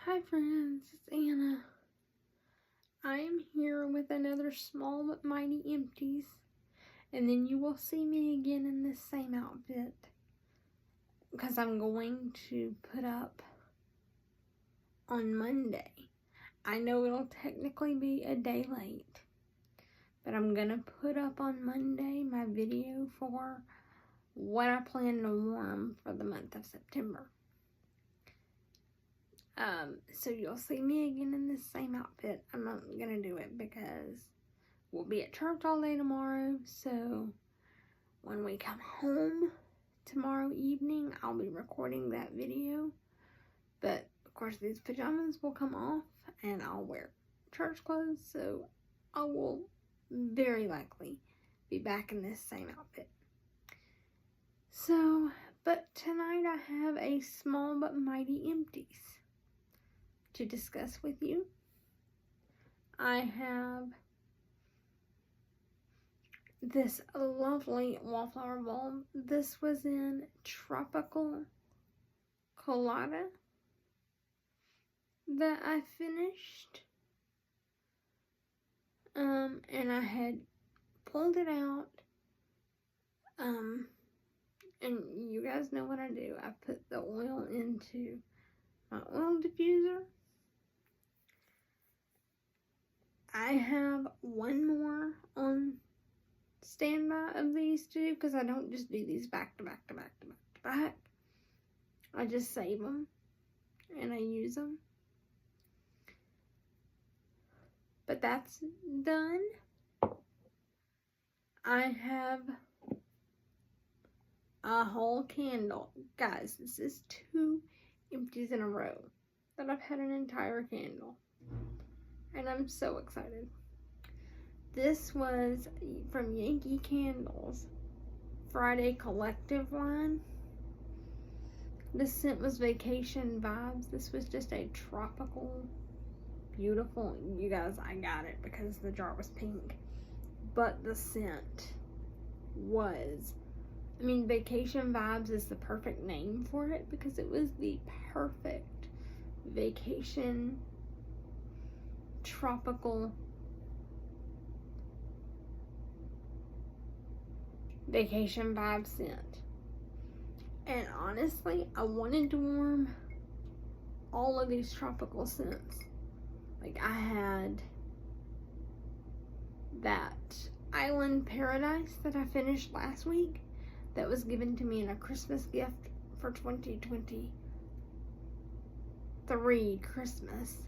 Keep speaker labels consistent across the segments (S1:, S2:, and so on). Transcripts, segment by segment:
S1: Hi friends, it's Anna. I am here with another small but mighty empties, and then you will see me again in this same outfit because I'm going to put up on Monday. I know it'll technically be a day late, but I'm gonna put up on Monday my video for what I plan to warm for the month of September. So you'll see me again in this same outfit. I'm not gonna do it because we'll be at church all day tomorrow. So when we come home tomorrow evening, I'll be recording that video. But of course, these pajamas will come off and I'll wear church clothes. So I will very likely be back in this same outfit. So, but tonight I have a small but mighty empties to discuss with you. I have this lovely wallflower bulb. This was in Tropical Colada that I finished. And I had pulled it out. And you guys know what I do. I put the oil into my oil diffuser. I have one more on standby of these two because I don't just do these back to back to back to back to back. I just save them and I use them. But that's done. I have a whole candle. Guys, this is 2 empties in a row that I've had an entire candle. And I'm so excited. This was from Yankee Candles Friday Collective line. The scent was Vacation Vibes. This was just a tropical, beautiful, you guys, I got it because the jar was pink. But the scent was, Vacation Vibes is the perfect name for it because it was the perfect vacation tropical vacation vibe scent. And honestly, I wanted to warm all of these tropical scents. Like I had that Island Paradise that I finished last week that was given to me in a Christmas gift for 2023 Christmas.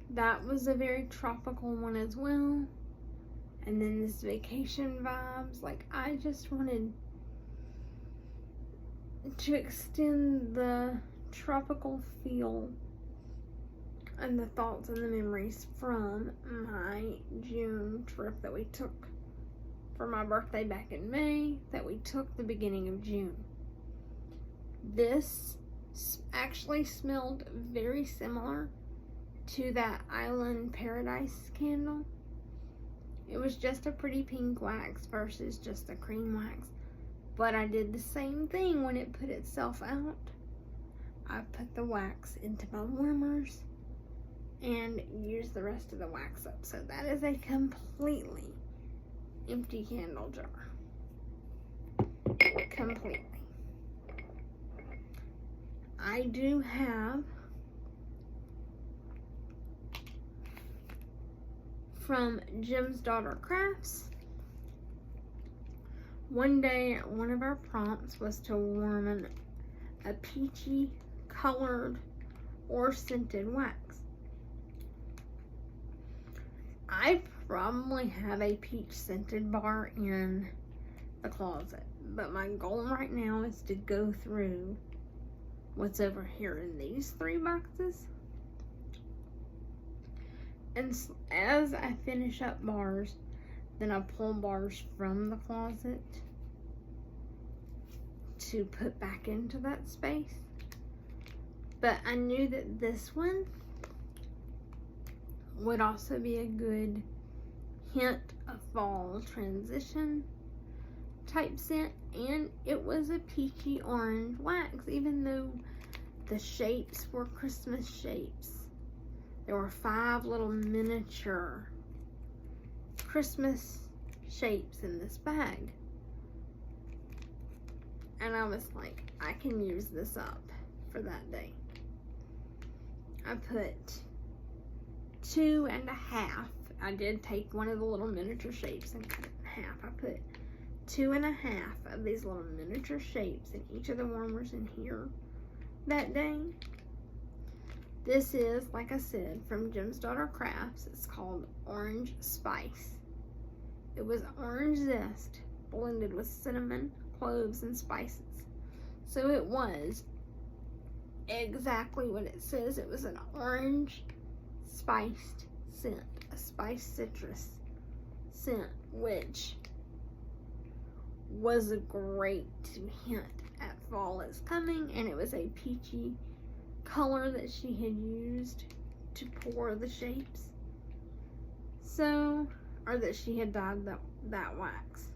S1: That was a very tropical one as well. And then this Vacation Vibes. Like, I just wanted to extend the tropical feel and the thoughts and the memories from my June trip that we took for my birthday back in May, that we took the beginning of June. This actually smelled very similar to that Island Paradise candle. It was just a pretty pink wax versus just a cream wax. But I did the same thing when it put itself out. I put the wax into my warmers and used the rest of the wax up. So that is a completely empty candle jar. Completely. I do have from Jim's Daughter Crafts. One day, one of our prompts was to warm a peachy colored or scented wax. I probably have a peach scented bar in the closet, but my goal right now is to go through what's over here in these 3 boxes. And as I finish up bars, then I pull bars from the closet to put back into that space. But I knew that this one would also be a good hint of fall transition type scent. And it was a peachy orange wax, even though the shapes were Christmas shapes. There were 5 little miniature Christmas shapes in this bag. And I was like, I can use this up for that day. I put 2.5. I did take one of the little miniature shapes and cut it in half. I put 2.5 of these little miniature shapes in each of the warmers in here that day. This is, like I said, from Jim's Daughter Crafts. It's called Orange Spice. It was orange zest blended with cinnamon, cloves, and spices. So it was exactly what it says. It was an orange spiced scent, a spiced citrus scent, which was great to hint at fall is coming. And it was a peachy color that she had used to pour the shapes, so, or that she had dyed that wax.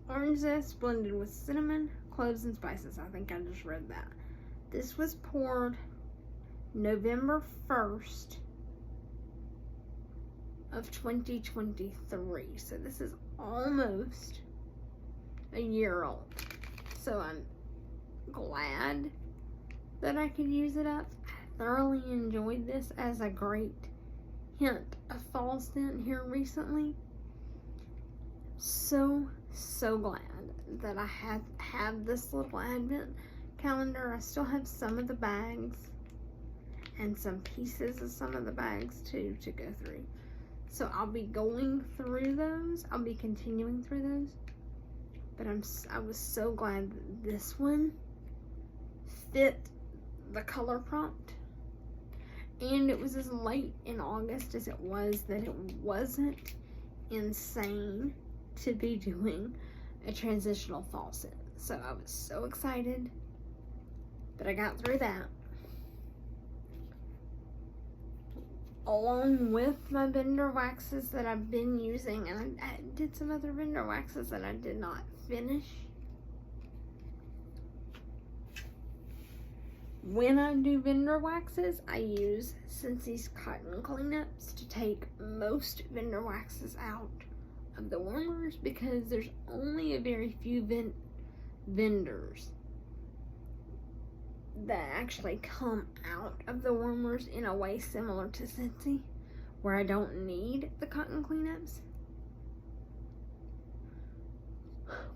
S1: Orange zest blended with cinnamon, cloves, and spices. I think I just read that. This was poured November 1st of 2023. So this is almost a year old. So I'm glad that I could use it up. I thoroughly enjoyed this as a great hint of fall scent here recently. So glad that I have this little advent calendar. I still have some of the bags and some pieces of some of the bags too to go through. So I'll be going through those. I'll be continuing through those. But I was so glad that this one fit the color prompt. And it was as late in August as it was that it wasn't insane to be doing a transitional fall scent. So I was so excited. But I got through that. Along with my vendor waxes that I've been using, and I did some other vendor waxes that I did not finish. When I do vendor waxes, I use Scentsy's cotton cleanups to take most vendor waxes out of the warmers, because there's only a very few vendors that actually come out of the warmers in a way similar to Scentsy, where I don't need the cotton cleanups.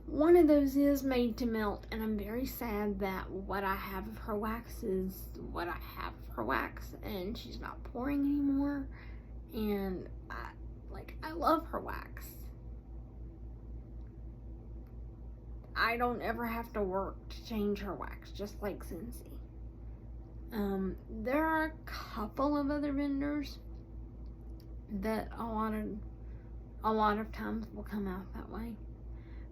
S1: One of those is Made to Melt, and I'm very sad that what I have of her wax is what I have of her wax, and she's not pouring anymore. And I love her wax. I don't ever have to work to change her wax, just like Scentsy. There are a couple of other vendors that a lot of times will come out that way.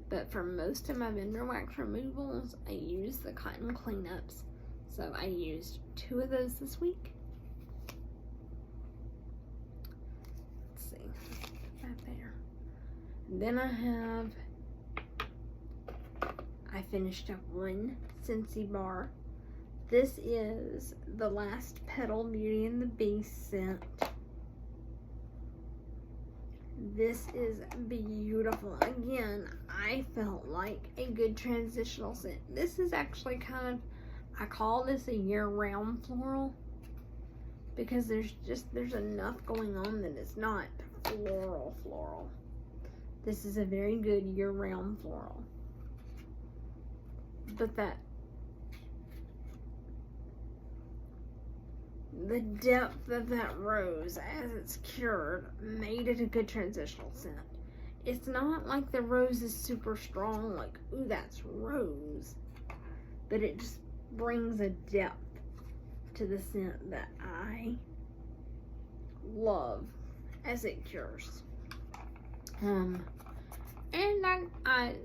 S1: But for most of my vendor wax removals, I use the cotton cleanups. So I used 2 of those this week. Let's see, put that there. Then I finished up one Scentsy bar. This is the Last Petal Beauty and the Beast scent. This is beautiful. Again, I felt like a good transitional scent. This is actually I call this a year-round floral, because there's enough going on that it's not floral. This is a very good year-round floral. But the depth of that rose as it's cured made it a good transitional scent. It's not like the rose is super strong, like, ooh, that's rose. But it just brings a depth to the scent that I love as it cures. And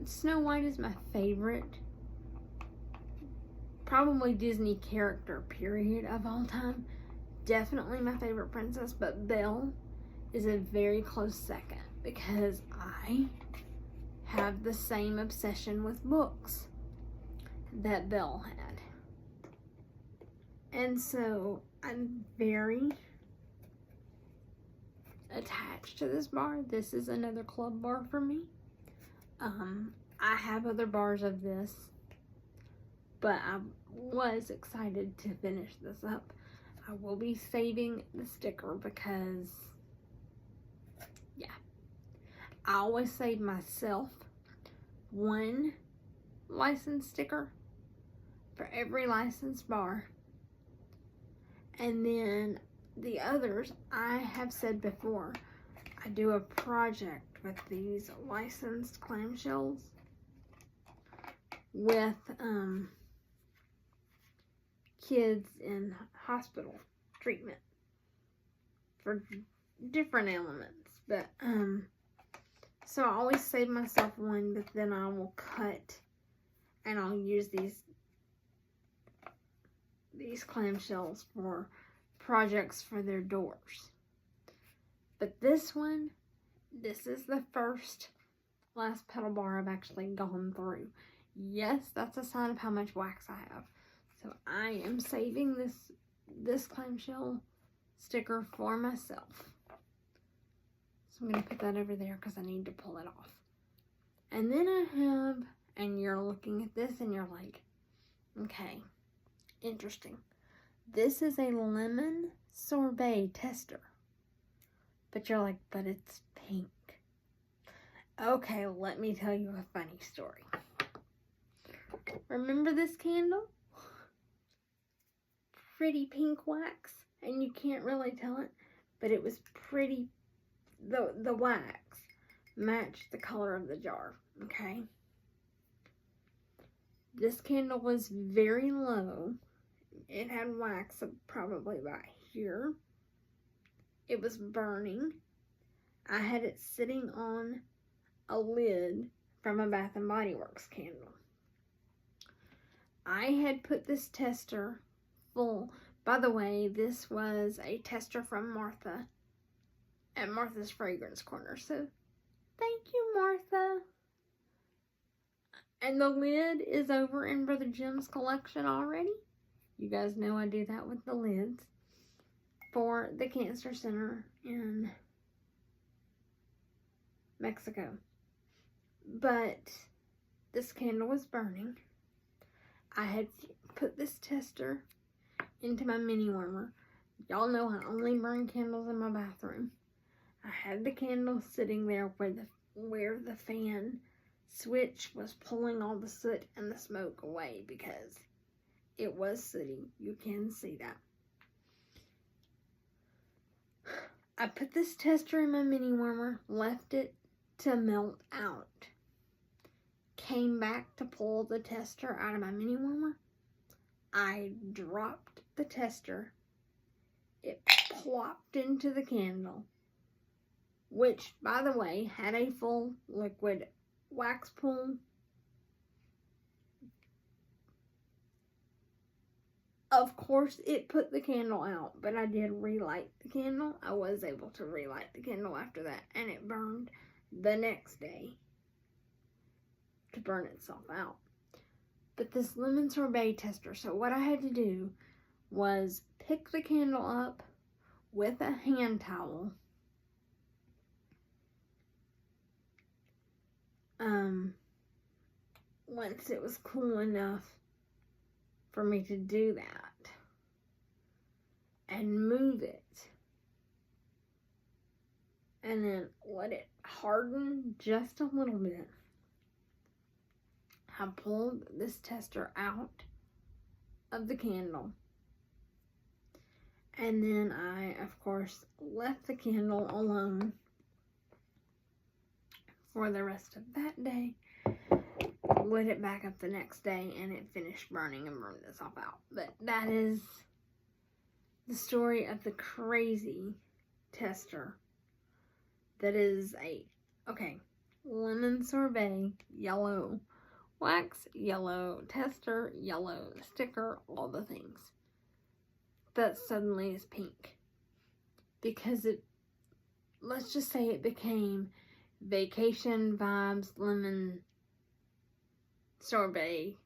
S1: Snow White is my favorite, probably Disney character, period, of all time. Definitely my favorite princess, but Belle is a very close second, because I have the same obsession with books. that Belle had. And so I'm very attached to this bar. This is another club bar for me. I have other bars of this, but I was excited to finish this up. I will be saving the sticker because, yeah, I always save myself one license sticker for every licensed bar. And then the others, I have said before, I do a project with these licensed clamshells with kids in hospital treatment for different elements. But so I always save myself one, but then I will cut and I'll use these clamshells for projects for their doors. But this one, this is the last pedal bar I've actually gone through. Yes, that's a sign of how much wax I have. So I am saving this clamshell sticker for myself. So I'm going to put that over there because I need to pull it off. And then I have, and you're looking at this and you're like, okay, interesting. This is a lemon sorbet tester. But you're like, but it's pink. Okay, let me tell you a funny story. Remember this candle? Pretty pink wax, and you can't really tell it, but it was pretty, the wax matched the color of the jar, okay? This candle was very low. It had wax probably about here. It was burning. I had it sitting on a lid from a Bath and Body Works candle. I had put this tester full. By the way, this was a tester from Martha at Martha's Fragrance Corner. So, thank you, Martha. And the lid is over in Brother Jim's collection already. You guys know I do that with the lids for the Cancer Center in Mexico. But this candle was burning. I had put this tester into my mini warmer. Y'all know I only burn candles in my bathroom. I had the candle sitting there where the fan switch was pulling all the soot and the smoke away because it was sooty. You can see that. I put this tester in my mini warmer, left it to melt out. Came back to pull the tester out of my mini warmer. I dropped the tester. It plopped into the candle, which, by the way, had a full liquid wax pool. Of course, it put the candle out, but I did relight the candle. I was able to relight the candle after that, and it burned the next day to burn itself out. But this lemon sorbet tester, so what I had to do was pick the candle up with a hand towel. Once it was cool enough for me to do that, and move it, and then let it harden just a little bit. I pulled this tester out of the candle, and then I, of course, left the candle alone for the rest of that day. Lit it back up the next day, and it finished burning and burned itself out. But that is the story of the crazy tester that is lemon sorbet, yellow wax, yellow tester, yellow sticker, all the things. That suddenly is pink. Because let's just say it became Vacation Vibes Lemon Sorbet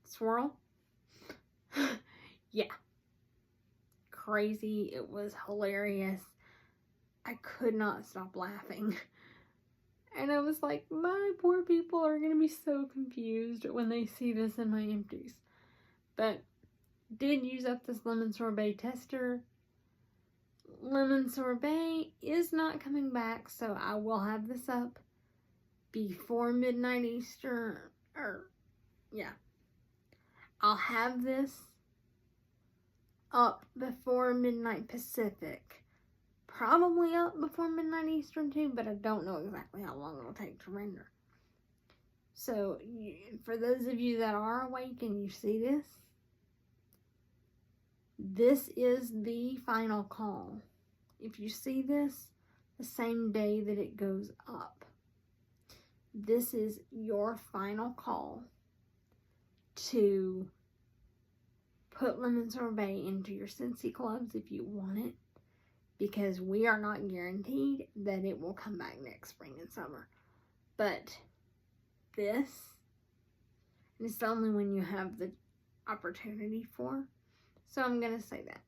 S1: swirl. Yeah. Crazy. It was hilarious. I could not stop laughing. And I was like, my poor people are going to be so confused when they see this in my empties. But did use up this lemon sorbet tester. Lemon sorbet is not coming back, so I will have this up before midnight Eastern. I'll have this up before midnight Pacific. Probably up before midnight Eastern too, but I don't know exactly how long it'll take to render. So, for those of you that are awake and you see this, this is the final call. If you see this the same day that it goes up, this is your final call to put lemon sorbet into your Scentsy clubs if you want it, because we are not guaranteed that it will come back next spring and summer. But this, and it's the only one you have the opportunity for, so I'm gonna say that.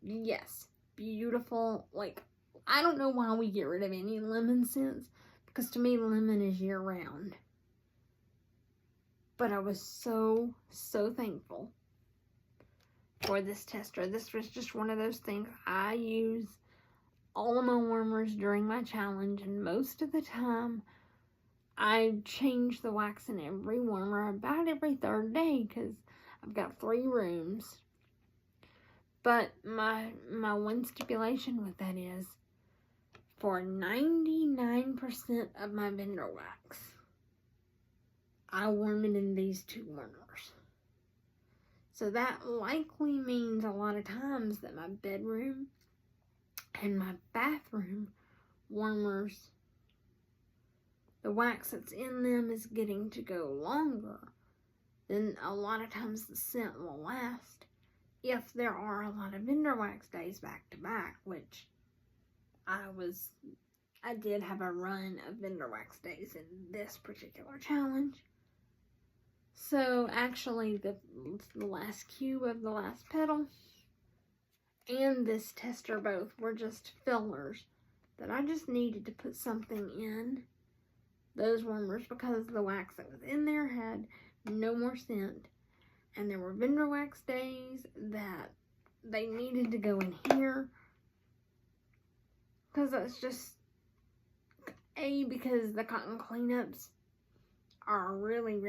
S1: Yes, beautiful. Like, I don't know why we get rid of any lemon scents, because to me lemon is year round. But I was so thankful for this tester. This was just one of those things. I use all of my warmers during my challenge, and most of the time I change the wax in every warmer about every third day, because I've got 3 rooms. But my one stipulation with that is, for 99% of my vendor wax, I warm it in these 2 warmers. So that likely means a lot of times that my bedroom and my bathroom warmers, the wax that's in them is getting to go longer. Then a lot of times the scent will last if there are a lot of vendor wax days back to back, which I did have a run of vendor wax days in this particular challenge. So actually the last cube of the last petal and this tester both were just fillers that I just needed to put something in those warmers, because the wax that was in there had no more scent, and there were vendor wax days that they needed to go in here, because that's just because the cotton cleanups are really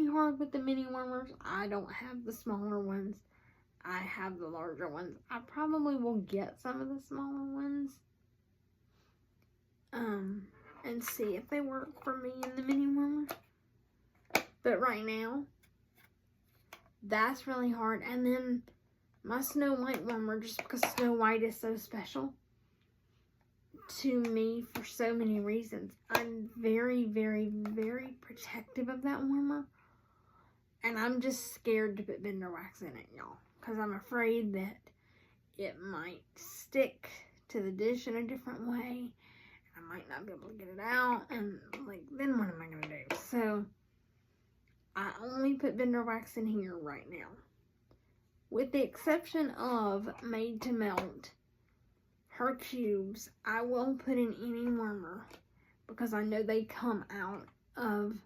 S1: hard with the mini warmers. I don't have the smaller ones. I have the larger ones. I probably will get some of the smaller ones and see if they work for me in the mini warmer. But right now, that's really hard. And then my Snow White warmer, just because Snow White is so special to me for so many reasons. I'm very protective of that warmer. And I'm just scared to put vendor wax in it, y'all, because I'm afraid that it might stick to the dish in a different way. I might not be able to get it out, and like, then what am I going to do? So I only put vendor wax in here right now, with the exception of Made to Melt. Her cubes I will put in any warmer, because I know they come out of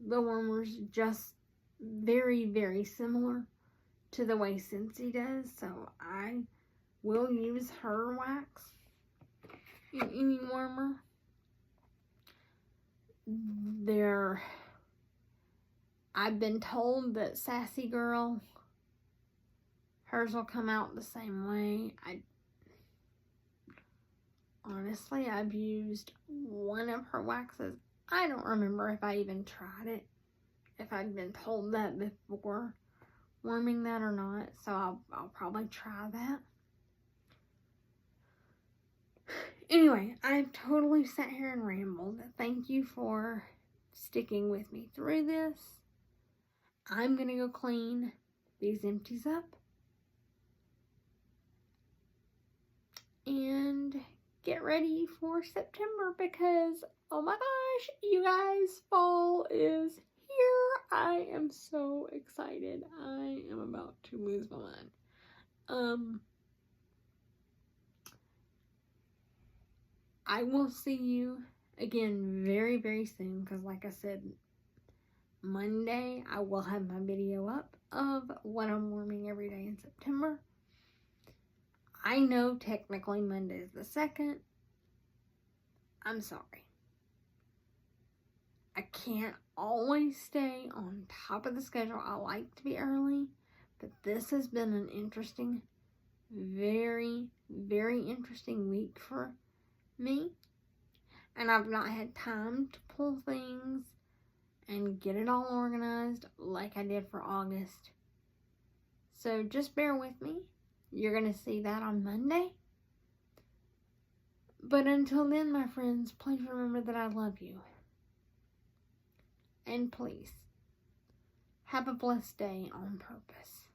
S1: the warmers just very similar to the way Scentsy does. So I will use her wax in any warmer. I've been told that Sassy Girl, hers will come out the same way. Honestly, I've used one of her waxes. I don't remember if I even tried it, if I'd been told that before warming that or not. So I'll probably try that. Anyway, I've totally sat here and rambled. Thank you for sticking with me through this. I'm going to go clean these empties up and get ready for September, because, oh my God, gosh, you guys, fall is here. I am so excited. I am about to lose my mind. I will see you again very, very soon, because like I said, Monday I will have my video up of what I'm warming every day in September. I know technically Monday is the 2nd. I'm sorry. I can't always stay on top of the schedule. I like to be early, but this has been an interesting, very, very interesting week for me. And I've not had time to pull things and get it all organized like I did for August. So just bear with me. You're going to see that on Monday. But until then, my friends, please remember that I love you. And please, have a blessed day on purpose.